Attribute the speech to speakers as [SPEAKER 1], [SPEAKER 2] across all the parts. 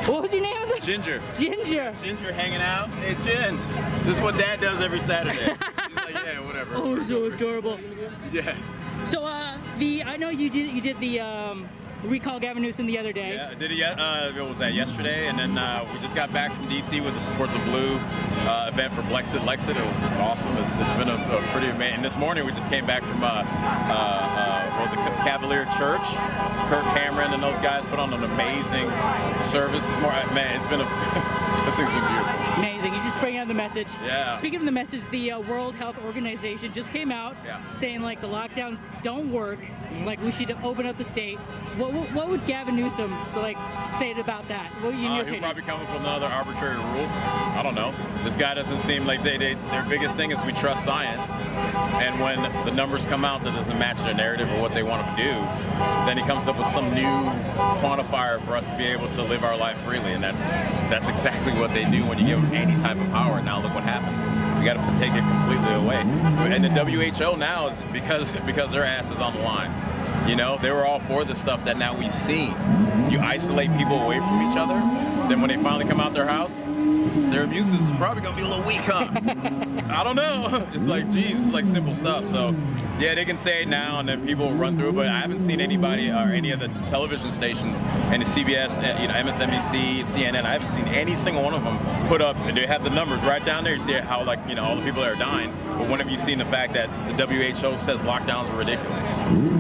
[SPEAKER 1] What was your name of the
[SPEAKER 2] Ginger.
[SPEAKER 1] Ginger.
[SPEAKER 2] Ginger hanging out. Hey, Ginge. This is what Dad does every Saturday. He's like, yeah, whatever.
[SPEAKER 1] Oh, so adorable.
[SPEAKER 2] Yeah.
[SPEAKER 1] So, I know you did the recall Gavin Newsom the other day.
[SPEAKER 2] Yeah, I did it. What was that, yesterday? And then we just got back from DC with the Support the Blue event for Lexit. It was awesome. It's been a pretty amazing. And this morning we just came back from what was it, Cavalier Church. Kirk Cameron and those guys put on an amazing service. It's been this thing's been beautiful.
[SPEAKER 1] Amazing. You just bring out the message.
[SPEAKER 2] Yeah.
[SPEAKER 1] Speaking of the message, the World Health Organization just came out saying like the lockdowns don't work. Like we should open up the state. What would Gavin Newsom like say about that? What in your opinion?
[SPEAKER 2] He'll probably come up with another arbitrary rule. I don't know. This guy doesn't seem like their biggest thing is we trust science. And when the numbers come out that doesn't match their narrative or what they want to do, then he comes up with some new quantifier for us to be able to live our life freely. And that's exactly what they do when you give them any type of power. Now look what happens. We got to take it completely away. And the WHO now is because their ass is on the line. You know, they were all for the stuff that now we've seen. You isolate people away from each other, then when they finally come out their house, their immune system's probably gonna be a little weak, huh? I don't know. It's like, geez, it's like simple stuff. So, yeah, they can say it now, and then people will run through. But I haven't seen anybody or any of the television stations, and the CBS, MSNBC, CNN. I haven't seen any single one of them put up. They have the numbers right down there. You see how all the people that are dying. But when have you seen the fact that the WHO says lockdowns are ridiculous,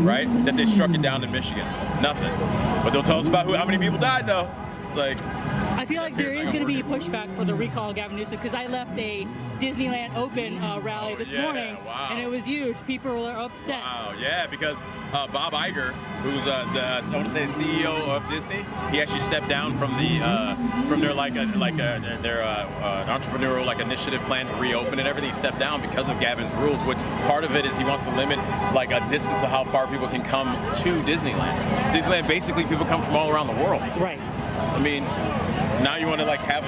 [SPEAKER 2] right? That they struck it down in Michigan. Nothing. But they'll tell us about how many people died, though. It's like.
[SPEAKER 1] I feel like there is going to be pushback for the recall of Gavin Newsom because I left a Disneyland Open rally this morning, and it was huge. People were upset.
[SPEAKER 2] Wow, yeah, because Bob Iger, who's I want to say the CEO of Disney, he actually stepped down from their entrepreneurial initiative plan to reopen and everything. He stepped down because of Gavin's rules, which part of it is he wants to limit a distance of how far people can come to Disneyland. Disneyland, basically, people come from all around the world.
[SPEAKER 1] Right.
[SPEAKER 2] I mean, now you want to have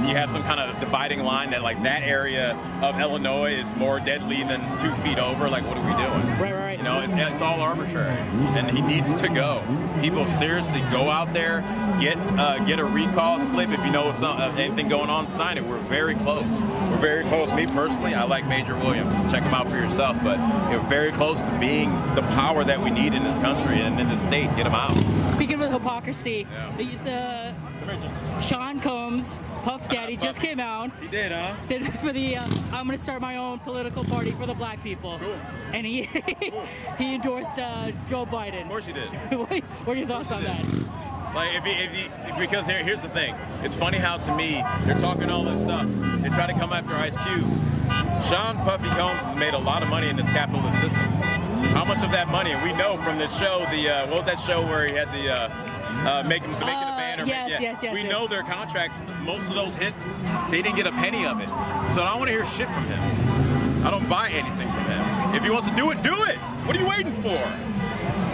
[SPEAKER 2] you have some kind of dividing line that that area of Illinois is more deadly than 2 feet over. Like, what are we doing?
[SPEAKER 1] Right.
[SPEAKER 2] You know, it's all arbitrary, and he needs to go. People seriously go out there, get a recall slip. If you know anything going on, sign it. We're very close. We're very close. Me personally, I like Major Williams. Check him out for yourself. But you're very close to being the power that we need in this country and in this state. Get him out.
[SPEAKER 1] Speaking of hypocrisy, Sean Combs, Puff Daddy, just came out.
[SPEAKER 2] He did, huh?
[SPEAKER 1] Said for the I'm going to start my own political party for the black people.
[SPEAKER 2] Cool.
[SPEAKER 1] And he endorsed Joe Biden.
[SPEAKER 2] Of course he did.
[SPEAKER 1] What are your thoughts on that?
[SPEAKER 2] Because here's the thing. It's funny how, to me, they're talking all this stuff. They try to come after Ice Cube. Sean Puffy Combs has made a lot of money in this capitalist system. How much of that money? And we know from this show, what was that show where he had the making a band?
[SPEAKER 1] Yes.
[SPEAKER 2] We know their contracts. Most of those hits, they didn't get a penny of it. So I don't want to hear shit from him. I don't buy anything from him. If he wants to do it, do it. What are you waiting for?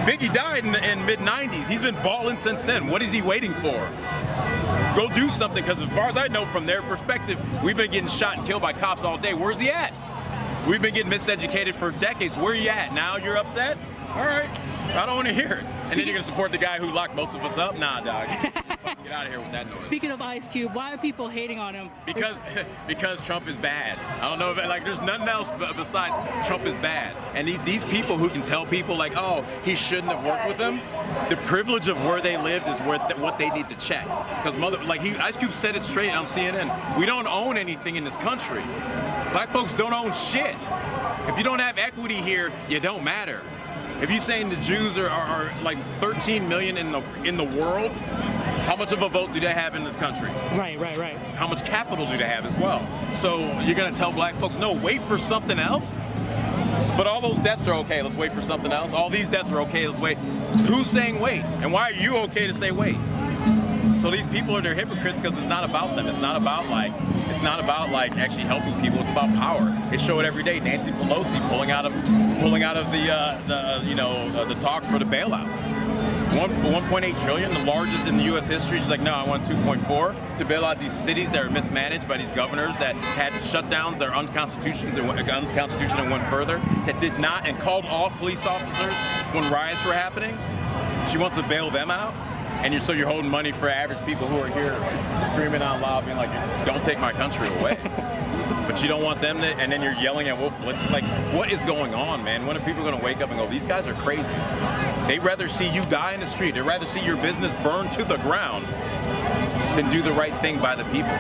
[SPEAKER 2] Biggie died in mid-90s. He's been balling since then. What is he waiting for? Go do something, because as far as I know, from their perspective, we've been getting shot and killed by cops all day. Where's he at? We've been getting miseducated for decades. Where are you at? Now you're upset? All right. I don't want to hear it. And then you're going to support the guy who locked most of us up? Nah, dog. Get out of here with that noise.
[SPEAKER 1] Speaking of Ice Cube, why are people hating on him?
[SPEAKER 2] Because Trump is bad. I don't know if there's nothing else besides Trump is bad. And these people who can tell people oh, he shouldn't have worked with them, the privilege of where they lived is what they need to check. Because Ice Cube said it straight on CNN. We don't own anything in this country. Black folks don't own shit. If you don't have equity here, you don't matter. If you're saying the Jews are 13 million in the world, how much of a vote do they have in this country?
[SPEAKER 1] Right.
[SPEAKER 2] How much capital do they have as well? So you're gonna tell black folks, no, wait for something else? But all those deaths are okay, let's wait for something else. All these deaths are okay, let's wait. Who's saying wait? And why are you okay to say wait? So these people they're hypocrites because it's not about them. It's not about actually helping people. It's about power. They show it every day. Nancy Pelosi pulling out of the talks for the bailout. 1.8 trillion, the largest in the U.S. history. She's like, no, I want 2.4 to bail out these cities that are mismanaged by these governors that had shutdowns that are unconstitutional and went further, that did not and called off police officers when riots were happening. She wants to bail them out. and so you're holding money for average people who are here screaming out loud, being like, "Don't take my country away." But you don't want them to, and then you're yelling at Wolf Blitz. Like, what is going on, man? When are people going to wake up and go, these guys are crazy? They'd rather see you die in the street. They'd rather see your business burn to the ground than do the right thing by the people.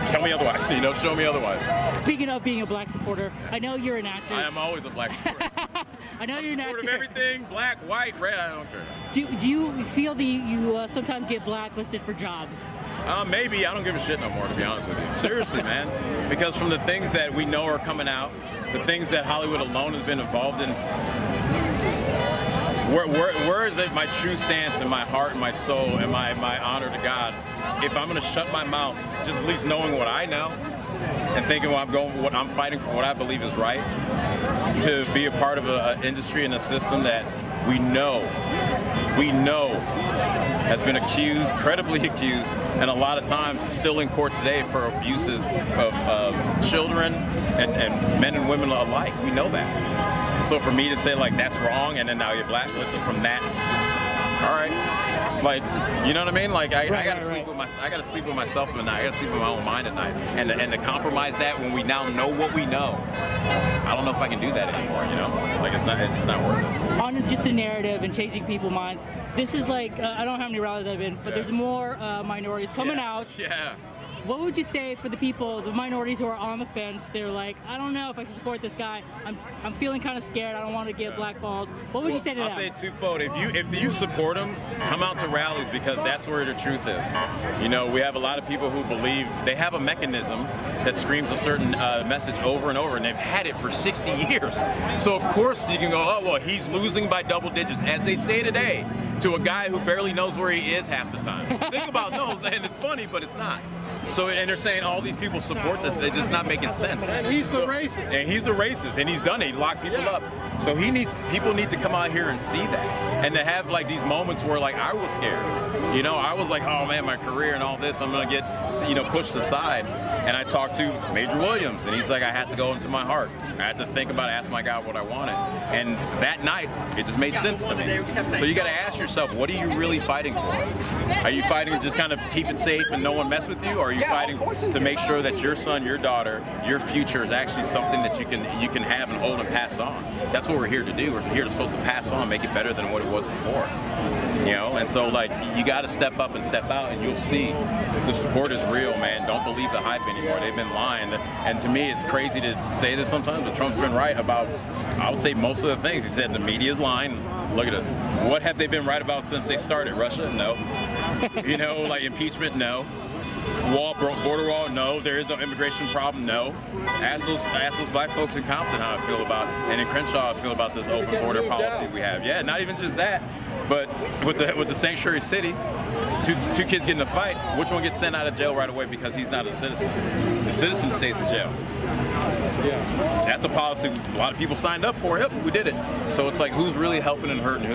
[SPEAKER 2] Tell me otherwise, show me otherwise.
[SPEAKER 1] Speaking of being a black supporter, I know you're an actor.
[SPEAKER 2] I am always a black supporter.
[SPEAKER 1] I know you're an actor.
[SPEAKER 2] Of everything, black, white, red, I don't care.
[SPEAKER 1] Do you feel that you sometimes get blacklisted for jobs?
[SPEAKER 2] Maybe. I don't give a shit no more, to be honest with you. Seriously, man. Because from the things that we know are coming out, the things that Hollywood alone has been involved in, where is it my true stance and my heart and my soul and my honor to God if I'm going to shut my mouth, just at least knowing what I know and thinking what I'm fighting for, what I believe is right, to be a part of an industry and a system that we know has been accused, credibly accused, and a lot of times still in court today for abuses of children and men and women alike. We know that. So for me to say like that's wrong and then now you're blacklisted from that, all right. Like, you know what I mean? Like I gotta sleep with I gotta sleep with myself at night. I gotta sleep with my own mind at night. And to compromise that when we now know what we know, I don't know if I can do that anymore, Like it's just not worth it.
[SPEAKER 1] On just the narrative and changing people's minds, this is like, I don't know how many rallies I've been, but there's more minorities coming out.
[SPEAKER 2] Yeah.
[SPEAKER 1] What would you say for the people, the minorities who are on the fence? They're like, I don't know if I can support this guy. I'm feeling kind of scared. I don't want to get blackballed. What would you say to them?
[SPEAKER 2] I'll say twofold. If you support them, come out to rallies because that's where the truth is. We have a lot of people who believe they have a mechanism that screams a certain message over and over, and they've had it for 60 years. So of course you can go, oh well, he's losing by double digits, as they say today, to a guy who barely knows where he is half the time. Think about and it's funny, but it's not. So, and they're saying all these people support this. It's just not making sense.
[SPEAKER 3] And he's the racist.
[SPEAKER 2] And he's the racist, and he's done it. He locked people up. So people need to come out here and see that, and to have like these moments where like I was scared. I was like, oh man, my career and all this, I'm gonna get pushed aside. And I talked to Major Williams, and he's like, I had to go into my heart. I had to think about it, ask my God what I wanted. And that night, it just made sense to me. So you got to ask yourself, what are you really fighting for? Are you fighting to just kind of keep it safe and no one mess with you, or are you fighting to make sure that your son, your daughter, your future is actually something that you can have and hold and pass on? That's what we're here to do. We're here to supposed to pass on, make it better than what it was before. And so like you got to step up and step out, and you'll see the support is real, man. Don't believe the hype anymore. They've been lying. And to me, it's crazy to say this sometimes, but Trump's been right about, I would say, most of the things. He said the media's lying. Look at us. What have they been right about since they started? Russia? No. Like impeachment? No. Border wall? No. There is no immigration problem? No. Ask those black folks in Compton how I feel about, and in Crenshaw I feel about this open border policy we have. Yeah, not even just that, but with the sanctuary city, two kids get in a fight, which one gets sent out of jail right away because he's not a citizen? The citizen stays in jail. Yeah. That's a policy a lot of people signed up for. Yep, we did it. So it's like, who's really helping and hurting who?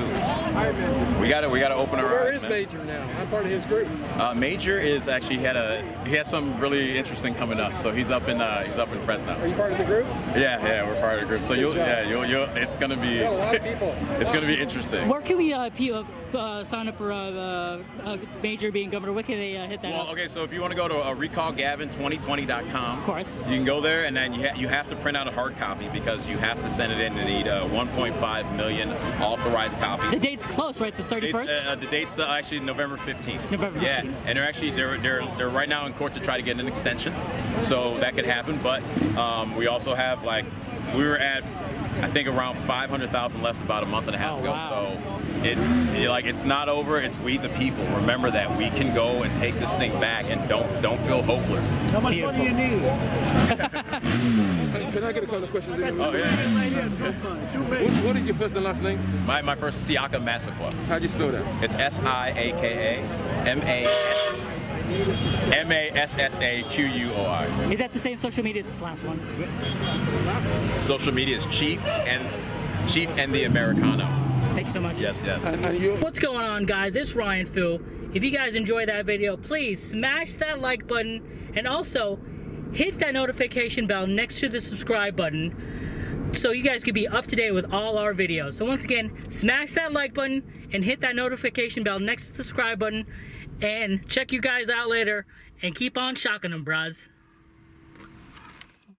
[SPEAKER 2] We gotta open our eyes.
[SPEAKER 3] Where is Major now? I'm part of his group.
[SPEAKER 2] Major is actually he has something really interesting coming up. So he's up in Fresno.
[SPEAKER 3] Are you part of the group?
[SPEAKER 2] Yeah, we're part of the group. So you'll it's gonna be
[SPEAKER 3] a lot of people.
[SPEAKER 2] It's gonna be interesting.
[SPEAKER 1] Where can we sign up for Major being governor? Where can they hit that?
[SPEAKER 2] Well, okay, so if you want to go to recallgavin2020.com,
[SPEAKER 1] of course,
[SPEAKER 2] you can go there, and then you have to print out a hard copy because you have to send it in to need 1.5 million authorized copies.
[SPEAKER 1] The date's close, right? The 31st.
[SPEAKER 2] The date's actually November 15th.
[SPEAKER 1] November 15th.
[SPEAKER 2] Yeah, and they're right now in court to try to get an extension, so that could happen. But we also have we were at, I think, around 500,000 left about a month and a half ago.
[SPEAKER 1] Wow.
[SPEAKER 2] So it's not over. It's we the people. Remember that we can go and take this thing back, and don't feel hopeless.
[SPEAKER 4] How much money do you need?
[SPEAKER 3] Can I get a couple of questions?
[SPEAKER 2] Oh yeah.
[SPEAKER 3] What is your first and last name?
[SPEAKER 2] My first Siaka Massaqua.
[SPEAKER 3] How'd you spell that?
[SPEAKER 2] It's Siaka Massaqui.
[SPEAKER 1] Is that the same social media as this last one?
[SPEAKER 2] Social media is Chief and the Americano.
[SPEAKER 1] Thanks so much.
[SPEAKER 2] Yes.
[SPEAKER 1] What's going on, guys? It's Ryan Fu. If you guys enjoyed that video, please smash that like button and also hit that notification bell next to the subscribe button so you guys could be up to date with all our videos. So once again, smash that like button and hit that notification bell next to the subscribe button, and check you guys out later and keep on shocking them, bros.